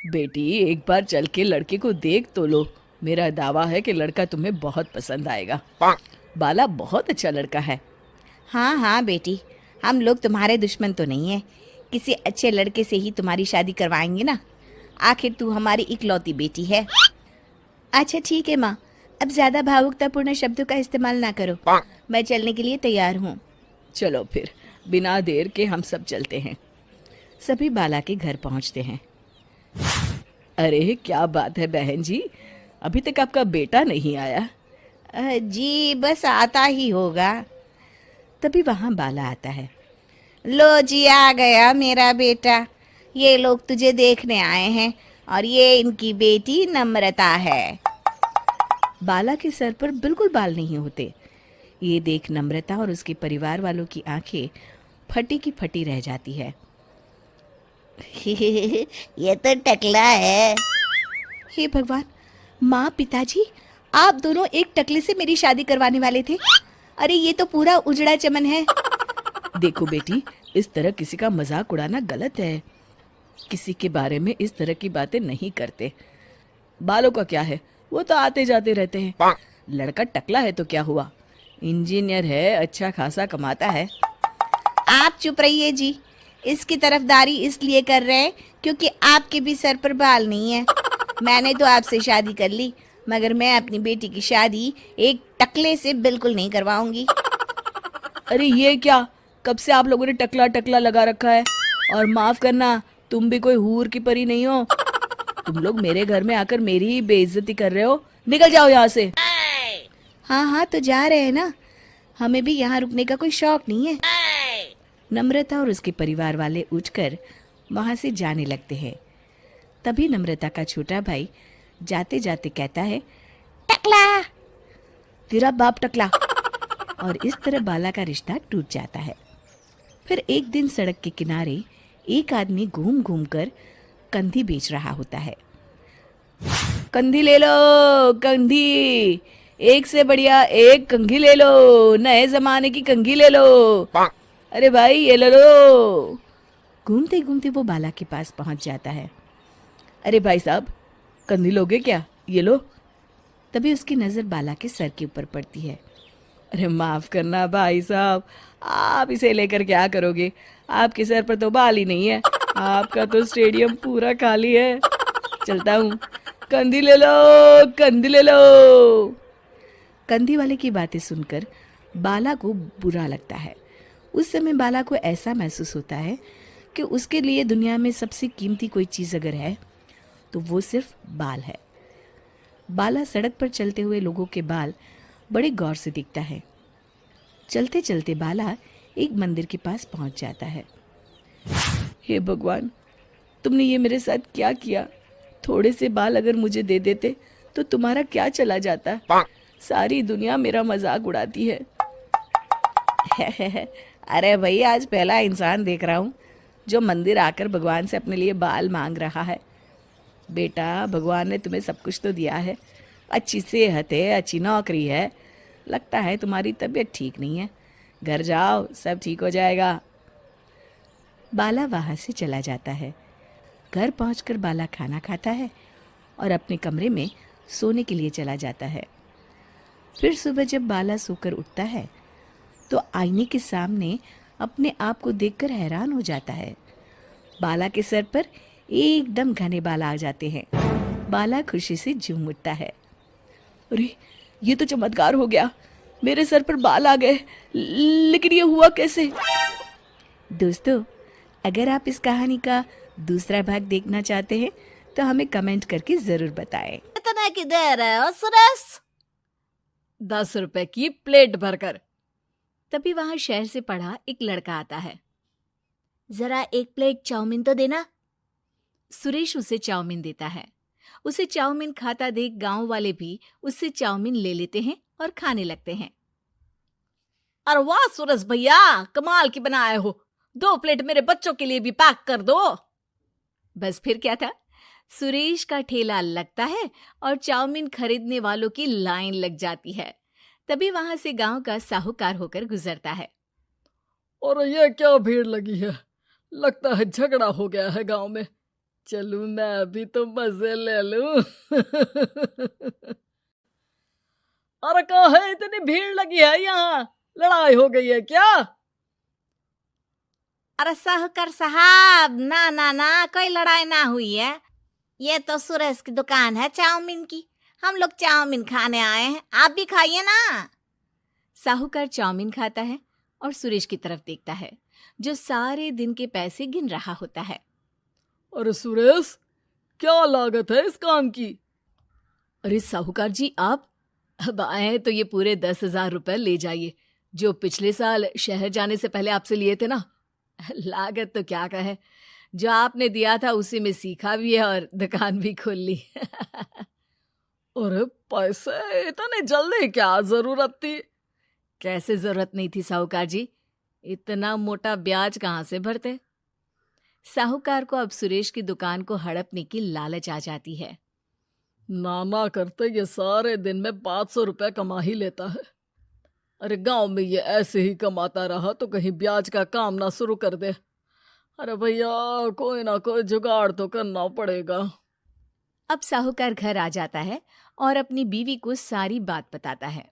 बेटी, एक बार चल के लड़के को देख तो लो। मेरा दावा है कि लड़का तुम्हें बहुत पसंद आएगा। बाला बहुत अच्छा लड़का है। हाँ हाँ बेटी, हम लोग तुम्हारे दुश्मन तो नहीं है। किसी अच्छे लड़के से ही तुम्हारी शादी करवाएंगे ना। आखिर तू हमारी इकलौती बेटी है। अच्छा ठीक है माँ, अब ज़्यादा भावुकतापूर्ण शब्दों का इस्तेमाल ना करो। मैं चलने के लिए तैयार हूँ। चलो फिर, बिना देर के हम सब चलते हैं। सभी बाला के घर पहुंचते हैं। अरे क्या बात है बहन जी, अभी तक आपका बेटा नहीं आया? जी बस आता ही होगा। तभी वहां बाला आता है। लो जी, आ गया मेरा बेटा। ये लोग तुझे देखने आए हैं और ये इनकी बेटी नम्रता है। बाला के सर पर बिल्कुल बाल नहीं होते। ये देख नम्रता और उसके परिवार वालों की आंखें फटी की फटी रह जाती है। ये तो टकला है। हे भगवान, माँ पिताजी, आप दोनों एक टकले से मेरी शादी करवाने वाले थे। अरे ये तो पूरा उजड़ा चमन है। देखो बेटी, इस तरह किसी का मजाक उड़ाना गलत है। किसी के बारे में इस तरह की बातें नहीं करते। बालों का क्या है, वो तो आते जाते रहते हैं। लड़का टकला है तो क्या हुआ, इंजीनियर है, अच्छा खासा कमाता है। आप चुप रहिए जी। इसकी तरफदारी इसलिए कर रहे हैं क्योंकि आपके भी सर पर बाल नहीं है। मैंने तो आपसे शादी कर ली, मगर मैं अपनी बेटी की शादी एक टकले से बिल्कुल नहीं करवाऊंगी। अरे ये क्या, कब से आप लोगों ने टकला टकला लगा रखा है? और माफ करना, तुम भी कोई हूर की परी नहीं हो। तुम लोग मेरे घर में आकर मेरी ही बेइज्जती कर रहे हो। निकल जाओ यहाँ से। हाँ हाँ तो जा रहे हैं ना, हमें भी यहाँ रुकने का कोई शौक नहीं है। नम्रता और उसके परिवार वाले उठकर वहां से जाने लगते हैं। तभी नम्रता का छोटा भाई जाते जाते कहता है, टकला। तेरा बाप टकला। और इस तरह बाला का रिश्ता टूट जाता है। फिर एक दिन सड़क के किनारे एक आदमी घूम घूम कर कंधी बेच रहा होता है। कंधी ले लो, कंधी, एक से बढ़िया एक कंघी ले लो, नए जमाने की कंघी ले लो। अरे भाई ये ले लो। घूमते घूमते वो बाला के पास पहुंच जाता है। अरे भाई साहब, कंधी लोगे क्या? ये लो। तभी उसकी नजर बाला के सर के ऊपर पड़ती है। अरे माफ करना भाई साहब, आप इसे लेकर क्या करोगे? आपके सर पर तो बाल ही नहीं है। आपका तो स्टेडियम पूरा खाली है। चलता हूँ। कंधी ले लो, कंधी ले लो। कंधी वाले की बातें सुनकर बाला को बुरा लगता है। उस समय बाला को ऐसा महसूस होता है कि उसके लिए दुनिया में सबसे कीमती कोई चीज अगर है तो वो सिर्फ बाल है। बाला सड़क पर चलते हुए लोगों के बाल बड़े गौर से दिखता है। चलते चलते बाला एक मंदिर के पास पहुंच जाता है। हे भगवान, तुमने ये मेरे साथ क्या किया? थोड़े से बाल अगर मुझे दे देते तो तुम्हारा क्या चला जाता? सारी दुनिया मेरा मजाक उड़ाती है। अरे भाई, आज पहला इंसान देख रहा हूँ जो मंदिर आकर भगवान से अपने लिए बाल मांग रहा है। बेटा, भगवान ने तुम्हें सब कुछ तो दिया है। अच्छी सेहत है, अच्छी नौकरी है। लगता है तुम्हारी तबीयत ठीक नहीं है। घर जाओ, सब ठीक हो जाएगा। बाला वहां से चला जाता है। घर पहुंचकर बाला खाना खाता है और अपने कमरे में सोने के लिए चला जाता है। फिर सुबह जब बाला सोकर उठता है तो आईने के सामने अपने आप को देखकर हैरान हो जाता है। बाला के सर पर एकदम घने बाल आ जाते हैं। बाला खुशी से झूम उठता है। अरे ये तो चमत्कार हो गया, मेरे सर पर बाल आ गए। लेकिन ये हुआ कैसे? दोस्तों, अगर आप इस कहानी का दूसरा भाग देखना चाहते हैं तो हमें कमेंट करके जरूर बताएं। इतना की देर है सुरेश? 10 रुपए की प्लेट भरकर। तभी वहां शहर से पढ़ा एक लड़का आता है। जरा एक प्लेट चाउमीन तो देना। सुरेश उसे चाउमीन देता है। उसे चाउमीन खाता देख गांव वाले भी उससे चाउमीन ले लेते हैं और खाने लगते हैं। अरे वाह सुरेश भैया, कमाल की बनाए हो। 2 प्लेट मेरे बच्चों के लिए भी पैक कर दो। बस फिर क्या था, सुरेश का ठेला लगता है और चाउमीन खरीदने वालों की लाइन लग जाती है। तभी वहां से गांव का साहूकार होकर गुजरता है। और ये क्या भीड़ लगी है? लगता है झगड़ा हो गया है गांव में। चलूं मैं भी तो मजे ले लूं। अरे कहाँ है, इतनी भीड़ लगी है यहाँ, लड़ाई हो गई है क्या? अरे साहूकार साहब, ना ना ना, कोई लड़ाई ना हुई है। ये तो सुरेश की दुकान है चाउमीन की। हम लोग चाउमीन खाने आए हैं, आप भी खाइए ना। साहूकार चाउमीन खाता है और सुरेश की तरफ देखता है, जो सारे दिन के पैसे गिन रहा होता है। अरे सुरेश, क्या लागत है इस काम की? अरे साहूकार जी, आप अब आए हैं तो ये पूरे 10,000 रुपए ले जाइए, जो पिछले साल शहर जाने से पहले आपसे लिए थे ना। लागत तो क्या कहे, जो आपने दिया था उसी में सीखा भी है और दुकान भी खोल ली। अरे पैसे इतने जल्दी क्या जरूरत थी? कैसे जरूरत नहीं थी साहूकार जी, इतना मोटा ब्याज कहाँ से भरते। साहूकार को अब सुरेश की दुकान को हड़पने की लालच आ जाती है। नाना करते ये सारे दिन में 500 रुपए कमा ही लेता है। अरे गांव में ये ऐसे ही कमाता रहा तो कहीं ब्याज का काम ना शुरू कर दे। अरे भैया, कोई ना कोई जुगाड़ तो करना पड़ेगा। अब साहूकार घर आ जाता है और अपनी बीवी को सारी बात बताता है।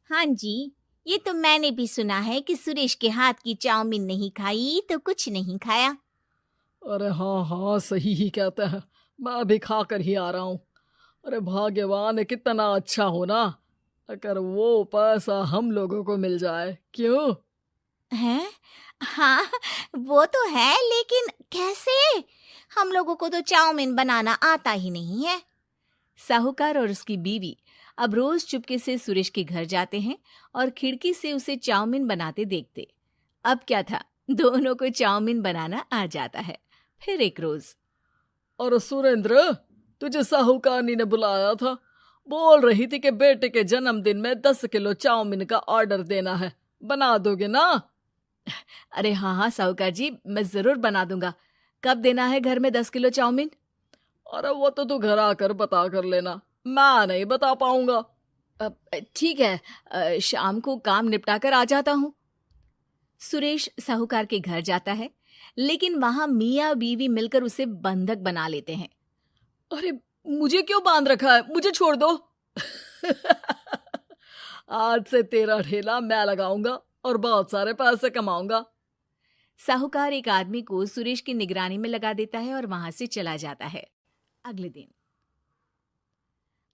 हाँ जी, ये तो मैंने भी सुना है कि सुरेश के हाथ की चाउमीन नहीं खाई तो कुछ नहीं खाया। अरे हाँ हाँ, सही ही कहते हैं, मैं भी खा कर ही आ रहा हूँ। अरे भाग्यवान है, कितना अच्छा हो ना अगर वो पैसा हम लोगों को मिल जाए। क्यों? हैं? हाँ, वो तो है, लेकिन कैसे? हम लोगों को तो चाउमीन बनाना आता ही नहीं है। साहूकार और उसकी बीवी अब रोज चुपके से सुरेश के घर जाते हैं और खिड़की से उसे चाउमीन बनाते देखते। अब क्या था, दोनों को चाउमीन बनाना आ जाता है। फिर एक रोज, और सुरेंद्र, तुझे साहूकारनी ने बुलाया था, बोल रही थी कि बेटे के जन्मदिन में 10 किलो चाउमीन का ऑर्डर देना है, बना दोगे ना? अरे हाँ हाँ साहूकार जी, मैं जरूर बना दूंगा। कब देना है घर में 10 किलो चाउमीन? अरे वो तो तू घर आकर बता कर लेना, मैं नहीं बता पाऊंगा। ठीक है, शाम को काम निपटा कर आ जाता हूँ। सुरेश साहूकार के घर जाता है, लेकिन वहां मियाँ बीवी मिलकर उसे बंधक बना लेते हैं। अरे मुझे क्यों बांध रखा है, मुझे छोड़ दो। आज से तेरा ठेला मैं लगाऊंगा और बहुत सारे पैसे कमाऊंगा। साहूकार एक आदमी को सुरेश की निगरानी में लगा देता है और वहां से चला जाता है। अगले दिन,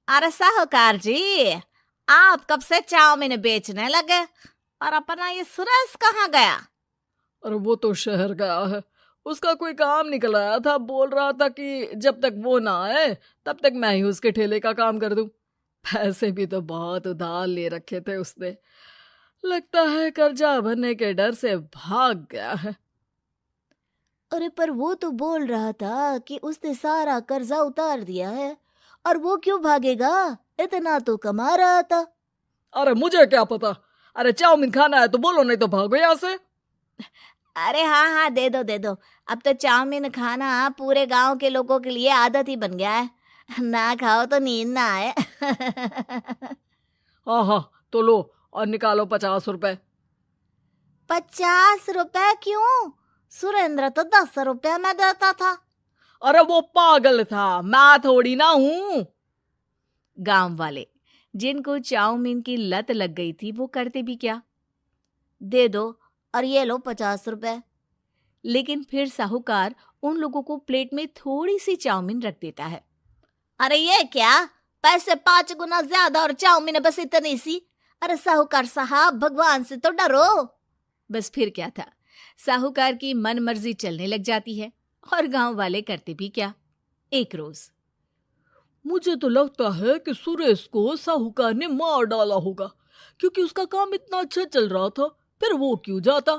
अरे साहूकार जी, आप कब से चाउमीन बेचने लगे और अपना ये सुरेश कहाँ गया? अरे वो तो शहर गया है, उसका कोई काम निकल आया था, बोल रहा था कि जब तक वो ना आए तब तक मैं ही उसके ठेले का काम कर दूं। पैसे भी तो बहुत उधार ले रखे थे उसने, लगता है कर्जा भरने के डर से भाग गया है। अरे पर वो तो बोल रहा था कि उसने सारा कर्जा उतार दिया है, और वो क्यों भागेगा? इतना तो कमा रहा था। अरे मुझे क्या पता, अरे चाउमीन खाना है तो बोलो, नहीं तो भागो यहाँ से। अरे हाँ हाँ, दे दो दे दो। अब तो चाउमीन खाना पूरे गांव के लोगों के लिए आदत ही बन गया है, ना खाओ तो नींद ना आए। हाँ हाँ, तो लो और निकालो 50 रुपए। 50 रुपए क्यों? सुरेंद्र तो 10 रुपए में देता था। अरे वो पागल था, मैं थोड़ी ना हूँ। गांव वाले, जिनको चाउमीन की लत लग गई थी, वो करते भी क्या, दे दो और ये लो 50 रुपए। लेकिन फिर साहूकार उन लोगों को प्लेट में थोड़ी सी चाउमीन रख देता है। अरे ये क्या, पैसे 5 गुना ज्यादा और चाउमीन बस इतनी सी? अरे साहूकार साहब, भगवान से तो डरो। बस फिर क्या था, साहूकार की मन मर्जी चलने लग जाती है और गांव वाले करते भी क्या। एक रोज, मुझे तो लगता है कि सुरेश को साहूकार ने मार डाला होगा, क्योंकि उसका काम इतना अच्छा चल रहा था, फिर वो क्यों जाता,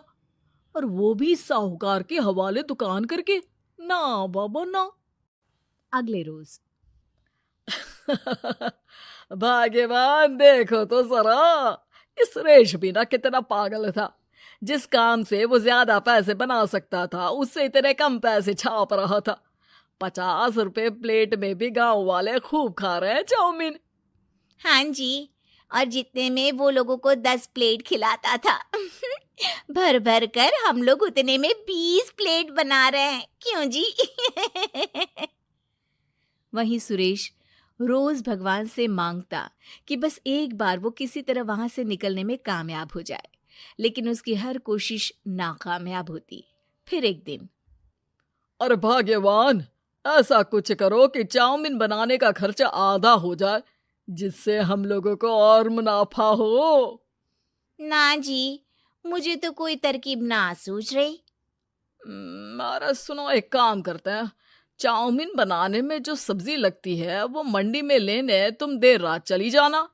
और वो भी साहूकार के हवाले दुकान करके। ना बाबा ना। अगले रोज, भाग्यवान, देखो तो जरा, इस सुरेश भी ना कितना पागल था। जिस काम से वो ज्यादा पैसे बना सकता था, उससे इतने कम पैसे छाप रहा था। 50 रुपए प्लेट में भी गांव वाले खूब खा रहे हैं चाउमीन। हाँ जी, और जितने में वो लोगों को 10 प्लेट खिलाता था। भर भर कर हम लोग उतने में 20 प्लेट बना रहे हैं, क्यों जी? वहीं सुरेश रोज भगवान से मांगता कि बस एक बार वो किसी तरह वहां से निकलने में कामयाब हो जाए, लेकिन उसकी हर कोशिश नाकामयाब होती। फिर एक दिन, अरे भाग्यवान, ऐसा कुछ करो कि चाउमीन बनाने का खर्चा आधा हो जाए, जिससे हम लोगों को और मुनाफा हो। ना जी, मुझे तो कोई तरकीब ना सूझ रही। अरे सुनो, एक काम करते हैं, चाउमीन बनाने में जो सब्जी लगती है वो मंडी में लेने तुम देर रात चली जाना।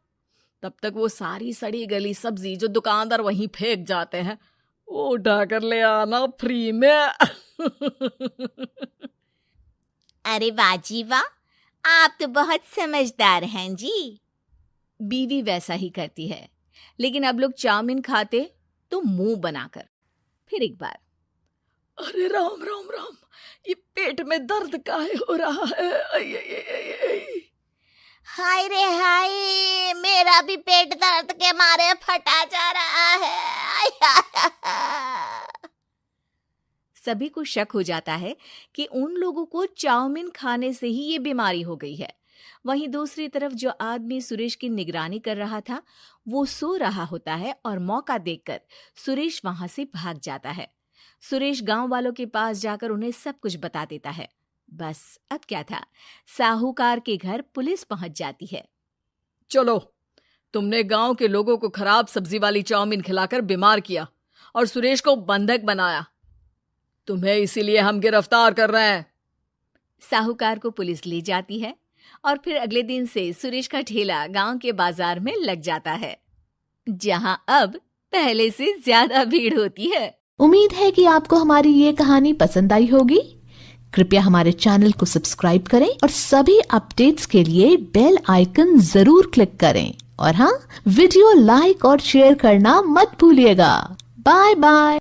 तब तक वो सारी सड़ी गली सब्जी जो दुकानदार वहीं फेंक जाते हैं वो उठा कर ले आना फ्री में। अरे वाह जी वाह, आप तो बहुत समझदार हैं जी। बीवी वैसा ही करती है, लेकिन अब लोग चाउमीन खाते तो मुंह बनाकर। फिर एक बार, अरे राम राम राम, ये पेट में दर्द काहे हो रहा है? आई, आई, आई, आई, आई। हाय रे हाय, मेरा भी पेट दर्द के मारे फटा जा रहा है। सभी को शक हो जाता है कि उन लोगों को चाउमीन खाने से ही ये बीमारी हो गई है। वहीं दूसरी तरफ जो आदमी सुरेश की निगरानी कर रहा था वो सो रहा होता है और मौका देखकर सुरेश वहां से भाग जाता है। सुरेश गांव वालों के पास जाकर उन्हें सब कुछ बता देता है। बस अब क्या था, साहूकार के घर पुलिस पहुंच जाती है। चलो, तुमने गांव के लोगों को खराब सब्जी वाली चाउमीन खिलाकर बीमार किया और सुरेश को बंधक बनाया। तुम्हें इसीलिए हम गिरफ्तार कर रहे हैं। साहूकार को पुलिस ले जाती है और फिर अगले दिन से सुरेश का ठेला गांव के बाजार में लग जाता है, जहां अब पहले से ज्यादा भीड़ होती है। उम्मीद है कि आपको हमारी ये कहानी पसंद आई होगी। कृपया हमारे चैनल को सब्सक्राइब करें और सभी अपडेट्स के लिए बेल आइकन जरूर क्लिक करें। और हाँ, वीडियो लाइक और शेयर करना मत भूलिएगा। Bye bye.